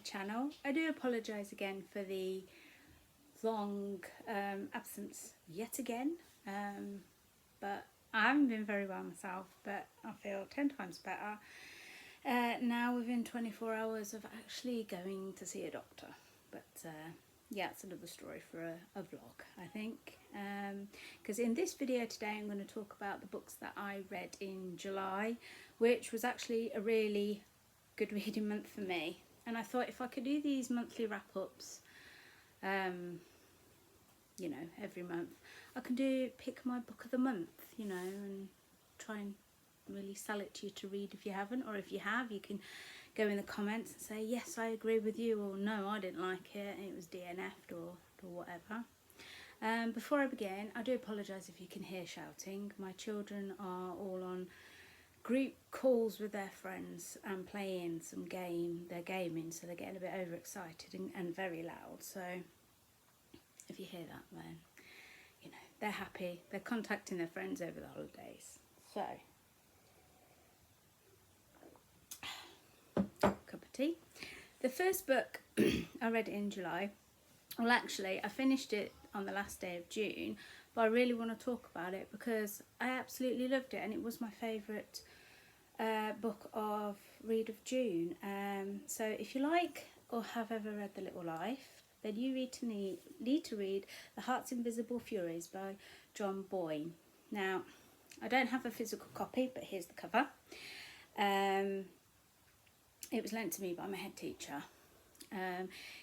channel. I do apologise again for the long absence yet again, but I haven't been very well myself, but I feel 10 times better now within 24 hours of actually going to see a doctor. But yeah, it's another story for a vlog, I think, because in this video today I'm going to talk about the books that I read in July, which was actually a really good reading month for me. And I thought if I could do these monthly wrap-ups, you know, every month, I can pick my book of the month, you know, and try and really sell it to you to read if you haven't, or if you have, you can go in the comments and say yes, I agree with you, or no, I didn't like it, it was DNF'd, or whatever. Before I begin, I do apologise if you can hear shouting. My children are all on group calls with their friends and playing some game. They're gaming, so they're getting a bit overexcited and very loud. So if you hear that, then you know they're happy. They're contacting their friends over the holidays. So cup of tea. The first book I read in July. Well, actually, I finished it on the last day of June, but I really want to talk about it because I absolutely loved it, and it was my favourite book of read of June. So if you like or have ever read The Little Life, then you need to read The Heart's Invisible Furies by John Boyne. Now, I don't have a physical copy, but here's the cover. It was lent to me by my head teacher.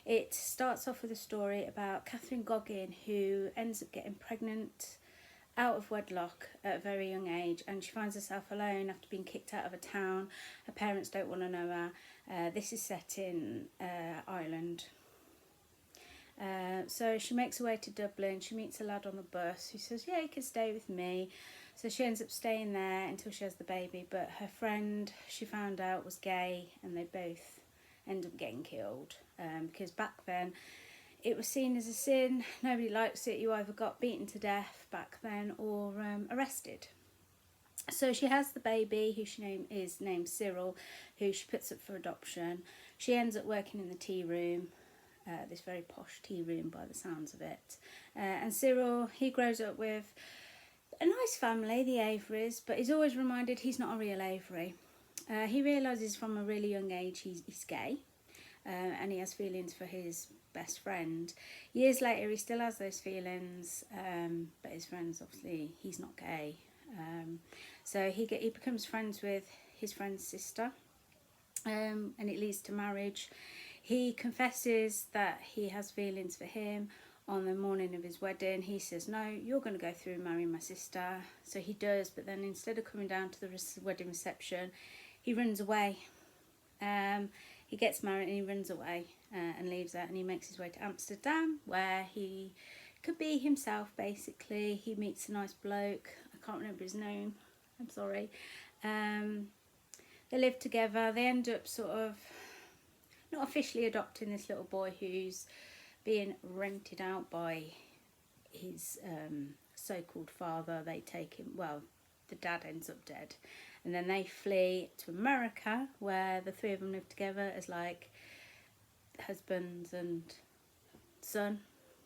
It starts off with a story about Catherine Goggin, who ends up getting pregnant out of wedlock at a very young age, and she finds herself alone after being kicked out of a town. Her parents don't want to know her. This is set in Ireland. So she makes her way to Dublin. She meets a lad on the bus who says, yeah, you can stay with me. So she ends up staying there until she has the baby, but her friend, she found out, was gay, and they both end up getting killed, because back then it was seen as a sin. Nobody likes it. You either got beaten to death back then or arrested. So she has the baby, who is named Cyril, who she puts up for adoption. She ends up working in the tea room, this very posh tea room by the sounds of it. And Cyril, he grows up with a nice family, the Averys, but he's always reminded he's not a real Avery. He realises from a really young age he's gay, and he has feelings for his best friend. Years later, he still has those feelings, but his friend's obviously, he's not gay. So he becomes friends with his friend's sister, and it leads to marriage. He confesses that he has feelings for him on the morning of his wedding. He says, no, you're going to go through and marry my sister. So he does, but then instead of coming down to the wedding reception, he runs away. He gets married and he runs away and leaves her, and he makes his way to Amsterdam, where he could be himself, basically. He meets a nice bloke. I can't remember his name. I'm sorry. They live together. They end up sort of not officially adopting this little boy who's being rented out by his so-called father. They take him, well, the dad ends up dead, and then they flee to America, where the three of them live together as like husbands and son,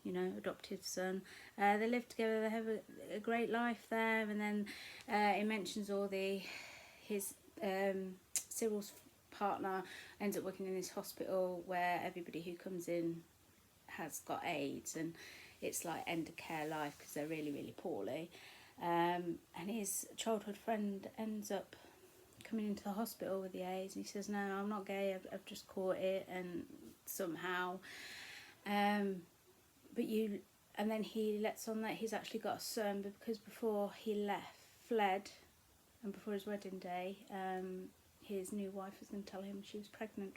you know, adoptive son. They live together, they have a great life there, and then it mentions all his Cyril's partner ends up working in this hospital where everybody who comes in has got AIDS, and it's like end of care life because they're really, really poorly. And his childhood friend ends up coming into the hospital with the AIDS, and he says, no, I'm not gay, I've just caught it, and somehow and then he lets on that he's actually got a son, because before he fled, and before his wedding day, his new wife was going to tell him she was pregnant.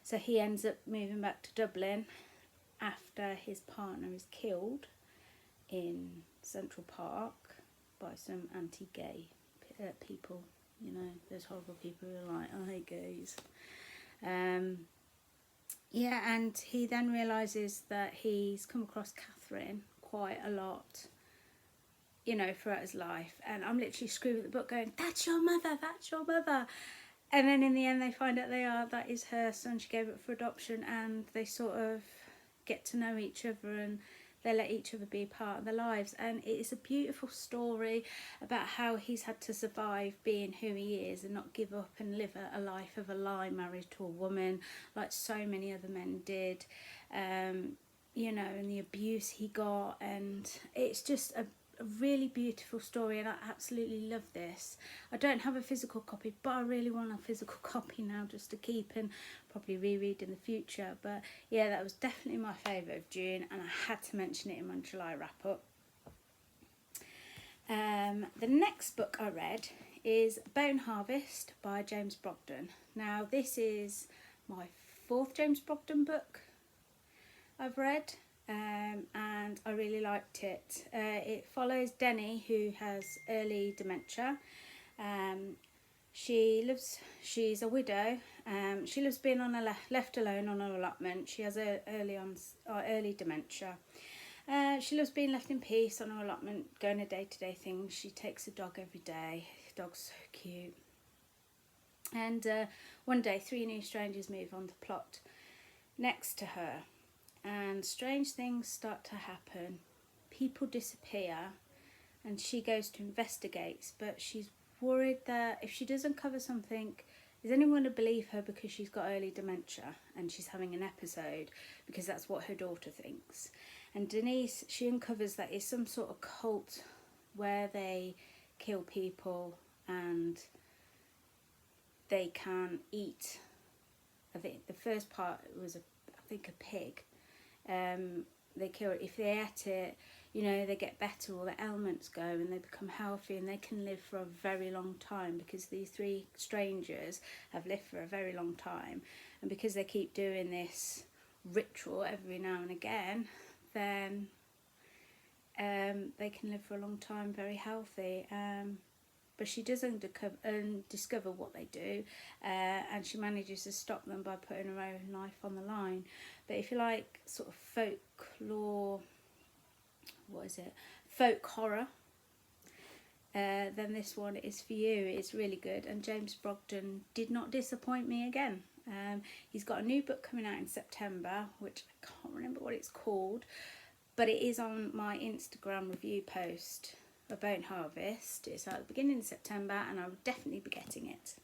So he ends up moving back to Dublin after his partner is killed in Central Park by some anti-gay people. You know, those horrible people who are like, I hate gays. Yeah, and he then realises that he's come across Catherine quite a lot, you know, throughout his life. And I'm literally screaming at the book going, that's your mother, that's your mother. And then in the end they find out that is her son. She gave it for adoption, and they sort of get to know each other, and they let each other be part of their lives. And it is a beautiful story about how he's had to survive being who he is and not give up and live a life of a lie, married to a woman like so many other men did, you know, and the abuse he got. And it's just a really beautiful story, and I absolutely love this. I don't have a physical copy, but I really want a physical copy now just to keep and probably reread in the future. But yeah, that was definitely my favourite of June, and I had to mention it in my July wrap up. The next book I read is Bone Harvest by James Brogden. Now this is my 4th James Brogden book I've read. And I really liked it. It follows Denny, who has early dementia. She's a widow. She loves being left alone on her allotment. She has early dementia. She loves being left in peace on her allotment, going her day-to-day things. She takes a dog every day. The dog's so cute. And one day 3 new strangers move on the plot next to her. And strange things start to happen. People disappear, and she goes to investigate, but she's worried that if she doesn't cover something, is anyone going to believe her because she's got early dementia and she's having an episode, because that's what her daughter thinks. And Denise, she uncovers that it's some sort of cult where they kill people and they can eat. I think the first part was a pig. They kill it. If they ate it, you know, they get better, all the ailments go, and they become healthy, and they can live for a very long time, because these 3 strangers have lived for a very long time. And because they keep doing this ritual every now and again, then they can live for a long time very healthy. But she doesn't discover what they do, and she manages to stop them by putting her own life on the line. But if you like sort of folklore, folk horror, then this one is for you. It's really good, and James Brogden did not disappoint me again. He's got a new book coming out in September, which I can't remember what it's called, but it is on my Instagram review post. A Bone Harvest. It's at the beginning of September, and I will definitely be getting it.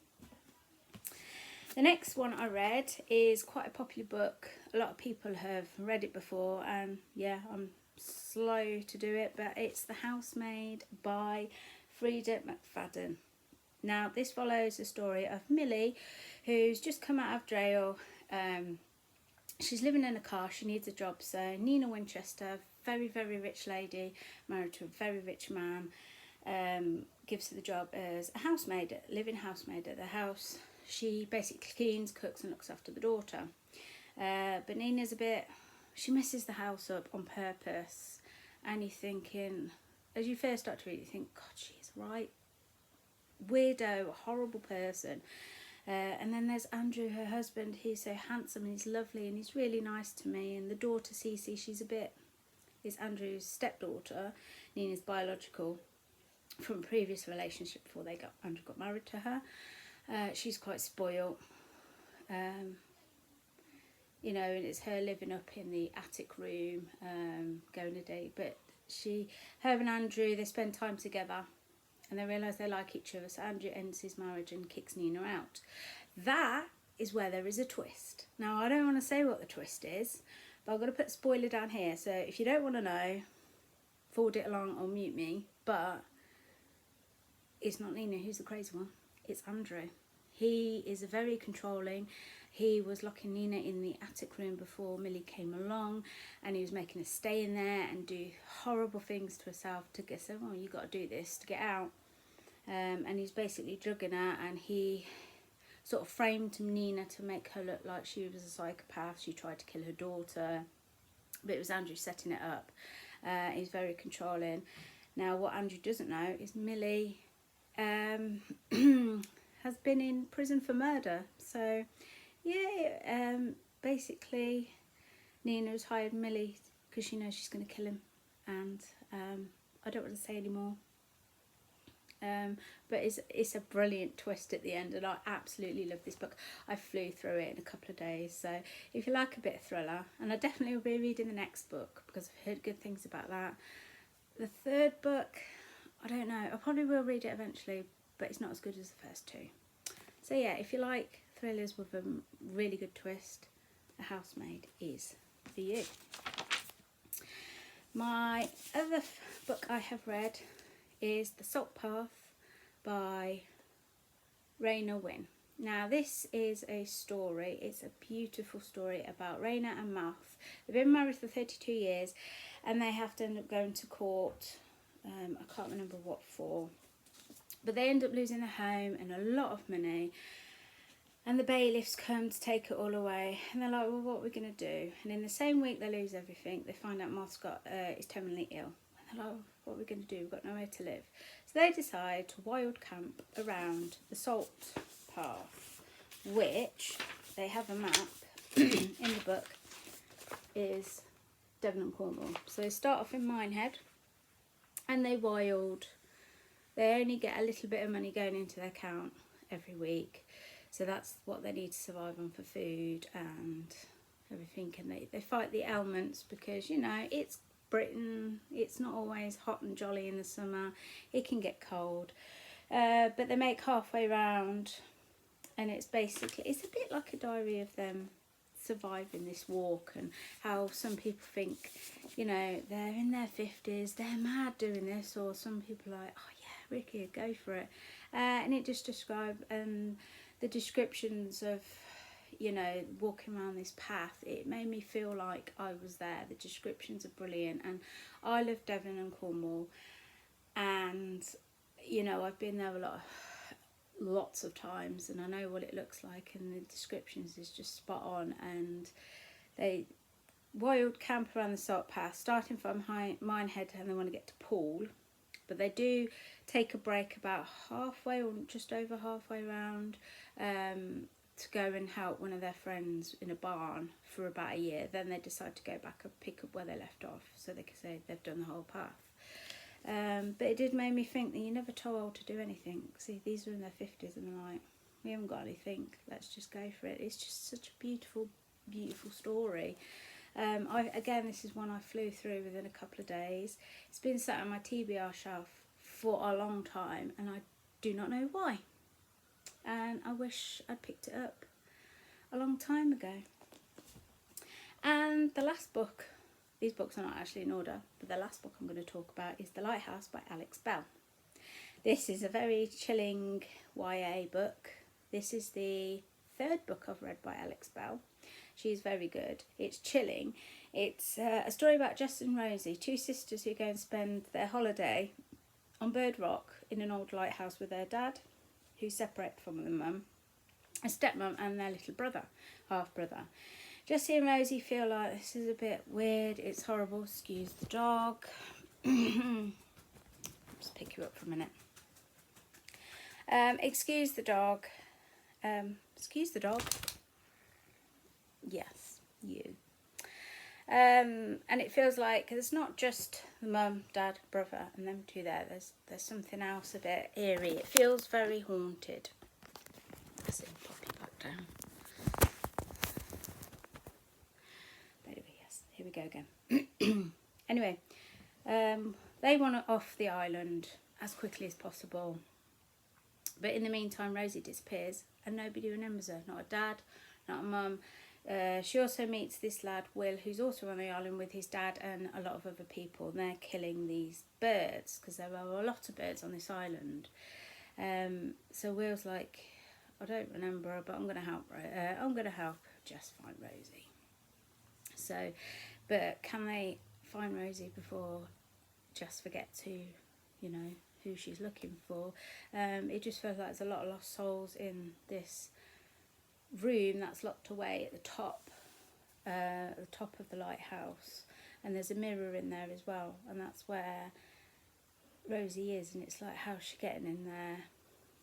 The next one I read is quite a popular book. A lot of people have read it before, and yeah, I'm slow to do it, but it's The Housemaid by Freda McFadden. Now this follows the story of Millie, who's just come out of jail. She's living in a car, she needs a job, so Nina Winchester, very, very rich lady, married to a very rich man, gives her the job as a housemaid, living housemaid at the house. She basically cleans, cooks and looks after the daughter. But Nina's she messes the house up on purpose, and you're thinking, as you first start to read, you think, God, she's right. Weirdo, horrible person. And then there's Andrew, her husband. He's so handsome and he's lovely and he's really nice to me. And the daughter, Cece, is Andrew's stepdaughter, Nina's biological, from a previous relationship before Andrew got married to her. She's quite spoiled. You know, and it's her living up in the attic room, going a date. But her and Andrew, they spend time together, and they realise they like each other, so Andrew ends his marriage and kicks Nina out. That is where there is a twist. Now, I don't want to say what the twist is, but I've got to put a spoiler down here, so if you don't want to know, forward it along or mute me. But it's not Nina who's the crazy one, it's Andrew. He is very controlling. He was locking Nina in the attic room before Millie came along, and he was making her stay in there and do horrible things to herself to get her, well, you got to do this to get out. And he's basically drugging her, and he sort of framed Nina to make her look like she was a psychopath. She tried to kill her daughter, but it was Andrew setting it up. He's very controlling. Now, what Andrew doesn't know is Millie has been in prison for murder. So, yeah, basically, Nina's hired Millie because she knows she's going to kill him. And I don't want to say any more. But it's a brilliant twist at the end, and I absolutely love this book. I flew through it in a couple of days. So if you like a bit of thriller, and I definitely will be reading the next book because I've heard good things about that. The third book, I don't know. I probably will read it eventually, but it's not as good as the first two. So yeah, if you like thrillers with a really good twist, A Housemaid is for you. My other book I have read is The Salt Path by Raina Winn. Now this is a story, it's a beautiful story about Raina and Mouth. They've been married for 32 years and they have to end up going to court. I can't remember what for, but they end up losing their home and a lot of money, and the bailiffs come to take it all away, and they're like, well, what are we going to do? And in the same week they lose everything, they find out Mouth's is terminally ill, and they're like, oh, what are we going to do? We've got nowhere to live. So they decide to wild camp around the Salt Path, which they have a map in the book, is Devon and Cornwall. So they start off in Minehead and they only get a little bit of money going into their account every week. So that's what they need to survive on for food and everything. And they fight the elements because, you know, it's Britain. It's not always hot and jolly in the summer. It can get cold. But they make halfway round, and it's a bit like a diary of them surviving this walk, and how some people think, you know, they're in their 50s, they're mad doing this, or some people are like, oh yeah, Ricky, go for it. And it just describes the descriptions of, you know, walking around this path. It made me feel like I was there. The descriptions are brilliant, and I love Devon and Cornwall, and you know, I've been there lots of times, and I know what it looks like, and the descriptions is just spot on. And they wild camp around the Salt Path, starting from Minehead, and they want to get to Poole, but they do take a break about halfway or just over halfway around to go and help one of their friends in a barn for about a year. Then they decide to go back and pick up where they left off, so they can say they've done the whole path. But it did make me think that you're never too old to do anything. See, these are in their 50s and they're like, we haven't got anything, let's just go for it. It's just such a beautiful, beautiful story. Again, this is one I flew through within a couple of days. It's been sat on my TBR shelf for a long time, and I do not know why. And I wish I'd picked it up a long time ago. And the last book, these books are not actually in order, but the last book I'm going to talk about is The Lighthouse by Alex Bell. This is a very chilling YA book. This is the third book I've read by Alex Bell. She's very good. It's chilling. It's a story about Jess and Rosie, two sisters who go and spend their holiday on Bird Rock in an old lighthouse with their dad, who's separate from the mum, a stepmum, and their little brother, half-brother. Jessie and Rosie feel like this is a bit weird, it's horrible. Excuse the dog. Just pick you up for a minute. Excuse the dog. Excuse the dog. Yes, you. And it feels like it's not just the mum, dad, brother, and them two there. There's something else a bit eerie. It feels very haunted. Let's pop you back down. Here we go again. Anyway, they want to off the island as quickly as possible. But in the meantime, Rosie disappears and nobody remembers her. Not a dad, not a mum. She also meets this lad, Will, who's also on the island with his dad and a lot of other people. And they're killing these birds because there are a lot of birds on this island. So Will's like, I don't remember her, but I'm going to help her. I'm going to help Jess find Rosie. So, but can they find Rosie before Jess forgets who, you know, who she's looking for? It just feels like there's a lot of lost souls in this room that's locked away at the top of the lighthouse, and there's a mirror in there as well, and that's where Rosie is. And it's like, how's she getting in there?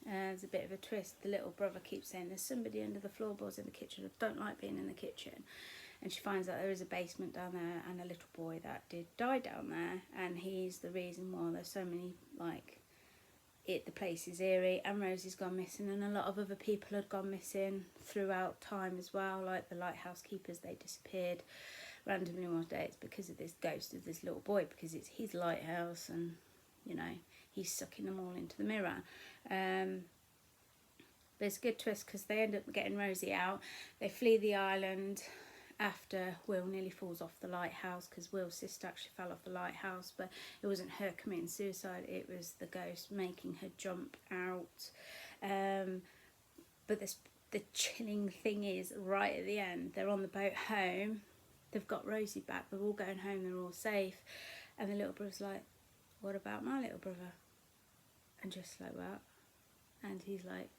There's a bit of a twist. The little brother keeps saying there's somebody under the floorboards in the kitchen. I don't like being in the kitchen. And she finds out there is a basement down there and a little boy that did die down there, and he's the reason why there's so many, like, the place is eerie, and Rosie's gone missing, and a lot of other people had gone missing throughout time as well, like the lighthouse keepers. They disappeared randomly one day. It's because of this ghost of this little boy, because it's his lighthouse, and you know, he's sucking them all into the mirror. But it's a good twist because they end up getting Rosie out. They flee the island after Will nearly falls off the lighthouse, because Will's sister actually fell off the lighthouse, but it wasn't her committing suicide, it was the ghost making her jump out. But the chilling thing is, right at the end, they're on the boat home, they've got Rosie back, they're all going home, they're all safe, and the little brother's like, what about my little brother? And just like that, and he's like,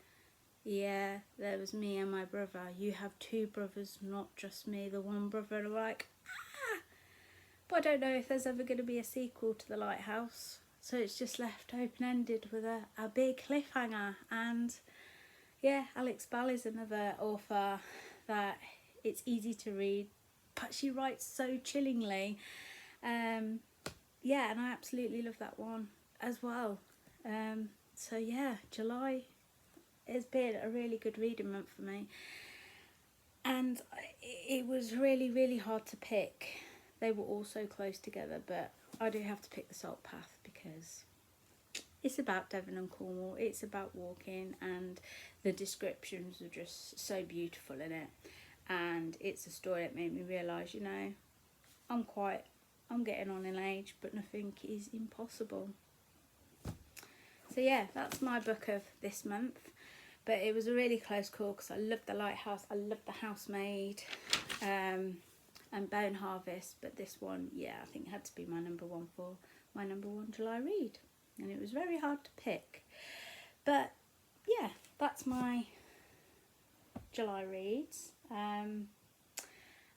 yeah, there was me and my brother. You have two brothers, not just me, the one brother. And I'm like, ah! But I don't know if there's ever going to be a sequel to The Lighthouse. So it's just left open-ended with a big cliffhanger. And yeah, Alex Bell is another author that it's easy to read, but she writes so chillingly. Yeah, and I absolutely love that one as well. So yeah, July has been a really good reading month for me, and it was really, really hard to pick. They were all so close together, but I do have to pick The Salt Path because it's about Devon and Cornwall, it's about walking, and the descriptions are just so beautiful in it, and it's a story that made me realise, you know, I'm getting on in age, but nothing is impossible. So yeah, that's my book of this month. But it was a really close call because I loved The Lighthouse, I loved The Housemaid, and Bone Harvest. But this one, yeah, I think had to be my number one for my number one July read. And it was very hard to pick. But yeah, that's my July reads.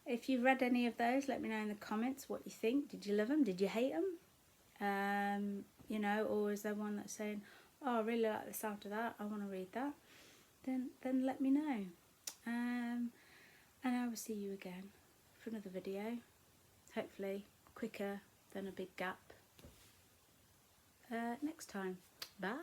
If you've read any of those, let me know in the comments what you think. Did you love them? Did you hate them? You know, or is there one that's saying, oh, I really like the sound of that, I want to read that? Then let me know. And I will see you again for another video, hopefully quicker than a big gap, next time. Bye.